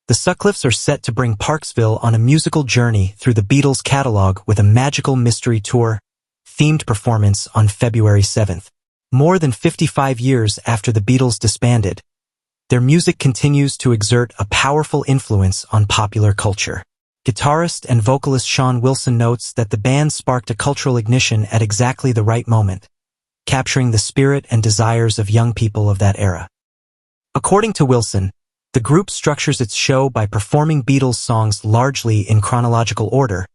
The Sutcliffes are set to bring Parksville on a musical journey through the Beatles catalogue with a magical mystery tour themed performance on February 7th. More than 55 years after the Beatles disbanded, their music continues to exert a powerful influence on popular culture. Guitarist and vocalist Sean Wilson notes that the band sparked a cultural ignition at exactly the right moment, capturing the spirit and desires of young people of that era. According to Wilson, the group structures its show by performing Beatles songs largely in chronological order,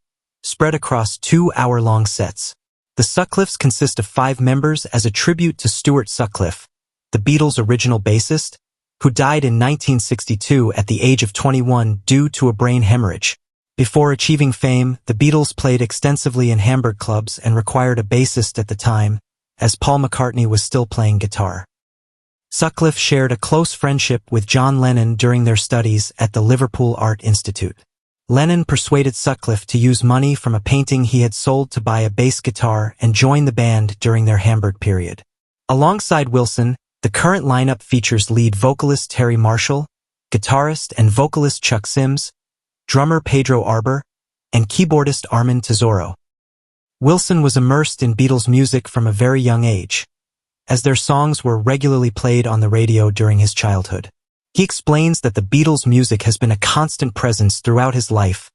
spread across 2-hour-long sets. The Sutcliffes consist of 5 members as a tribute to Stuart Sutcliffe, the Beatles' original bassist, who died in 1962 at the age of 21 due to a brain hemorrhage. Before achieving fame, the Beatles played extensively in Hamburg clubs and required a bassist at the time, as Paul McCartney was still playing guitar. Sutcliffe shared a close friendship with John Lennon during their studies at the Liverpool Art Institute. Lennon persuaded Sutcliffe to use money from a painting he had sold to buy a bass guitar and join the band during their Hamburg period. Alongside Wilson, the current lineup features lead vocalist Terry Marshall, guitarist and vocalist Chuck Sims, drummer Pedro Arbor, and keyboardist Armin Tesoro. Wilson was immersed in Beatles music from a very young age, as their songs were regularly played on the radio during his childhood. He explains that the Beatles' music has been a constant presence throughout his life,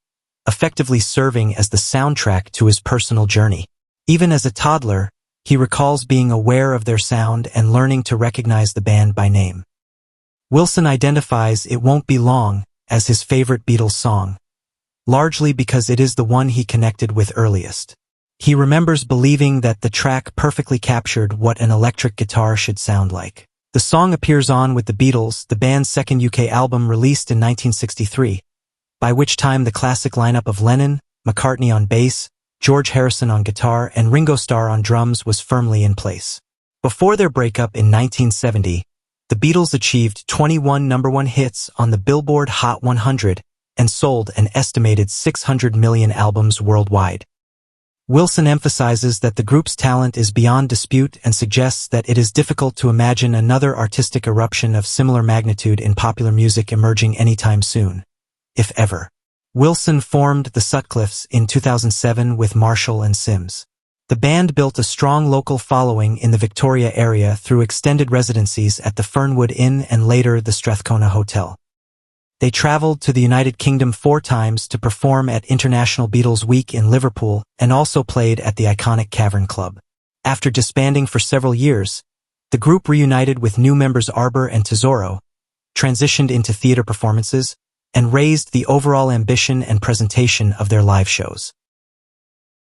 effectively serving as the soundtrack to his personal journey. Even as a toddler, he recalls being aware of their sound and learning to recognize the band by name. Wilson identifies "It Won't Be Long" as his favorite Beatles song, largely because it is the one he connected with earliest. He remembers believing that the track perfectly captured what an electric guitar should sound like. The song appears on With the Beatles, the band's second UK album released in 1963, by which time the classic lineup of Lennon, McCartney on bass, George Harrison on guitar, and Ringo Starr on drums was firmly in place. Before their breakup in 1970, the Beatles achieved 21 #1 hits on the Billboard Hot 100 and sold an estimated 600 million albums worldwide. Wilson emphasizes that the group's talent is beyond dispute and suggests that it is difficult to imagine another artistic eruption of similar magnitude in popular music emerging anytime soon, if ever. Wilson formed the Sutcliffes in 2007 with Marshall and Sims. The band built a strong local following in the Victoria area through extended residencies at the Fernwood Inn and later the Strathcona Hotel. They traveled to the United Kingdom 4 times to perform at International Beatles Week in Liverpool and also played at the iconic Cavern Club. After disbanding for several years, the group reunited with new members Arbor and Tesoro, transitioned into theater performances, and raised the overall ambition and presentation of their live shows.